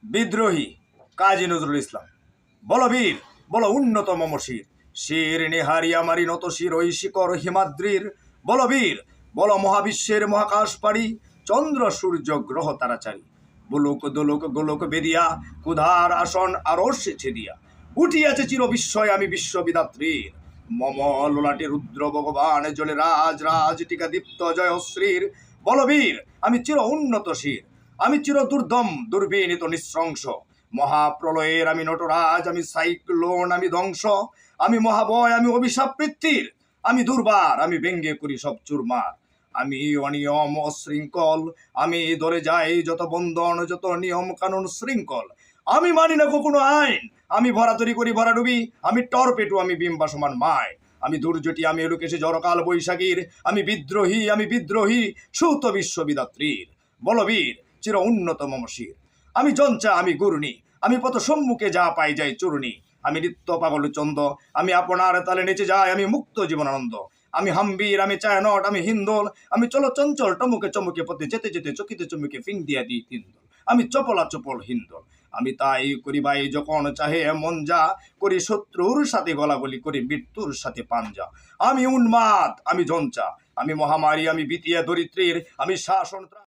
বিদ্রোহী কাজী নজরুল ইসলাম। বল বীর, বল উন্নত মম শির, শির নিহারি আমারি নত শির ওই শিকর হিমাদ্রির। বল বীর, বল মহাবিশ্বের মহাকাশ পাড়ি, চন্দ্র সূর্য গ্রহ তারাচারী। বুলুক দোলক গোলক বেদিয়া, কুধার আসন আরশে ছেদিয়া, উঠিয়াছে চির বিস্ময় আমি বিশ্ববিদাত্রীর। মম ললাটে রুদ্র ভগবান জলে রাজ রাজ টিকা দীপ্ত জয়শ্রীর। বলবীর, আমি চির উন্নত শির, আমি চির দুর্দম দুর্বিনীত নিঃশংস। মহাপ্রলয়ের আমি নটরাজ, আমি সাইক্লোন, আমি ধ্বংস, আমি মহাবয়, আমি অভিশাপ পৃথিবীর। আমি দুর্বার, আমি ব্যঙ্গে করি সব চুরমার। আমি অনিয়ম অশৃঙ্খল, আমি ধরে যাই যত বন্ধন, যত নিয়ম কানুন শৃঙ্খল। আমি মানি না কোনো আইন, আমি ভরাতরি করি ভরাডুবি, আমি টর্পেটো, আমি বিম্বা সমান মায়। আমি দুর্যোটি, আমি এলুকেশে জড়কাল বৈশাখীর। আমি বিদ্রোহী, আমি বিদ্রোহী, সুত বিশ্ববিদাত্রীর। বলবীর, চির উন্নত মম শির, আমি জঞ্চা, আমি গুরুনি, আমি পথ সম্মুখে যা পাই যাই চূর্ণি। আমি নিত্য পাগল চন্দ, আমি আপনার তালে নেচে যাই, আমি মুক্ত জীবনানন্দ। আমি হাম্বির, আমি চায়নট, আমি হিন্দোল, আমি চলো চঞ্চল টমুকে চমুকে পথে যেতে যেতে চকিতে চমুকে ফিং দিয়া দিই তিন্দল। আমি চপলা চপল হিন্দল, আমি তাই করি ভাই যখন চাহে মন যা, করি শত্রুর সাথে গলাগলি, করি মৃত্যুর সাথে পাঞ্জা। আমি উন্মাদ, আমি জঞ্চা, আমি মহামারী, আমি বিতিয়া দরিদ্রের, আমি শাসন।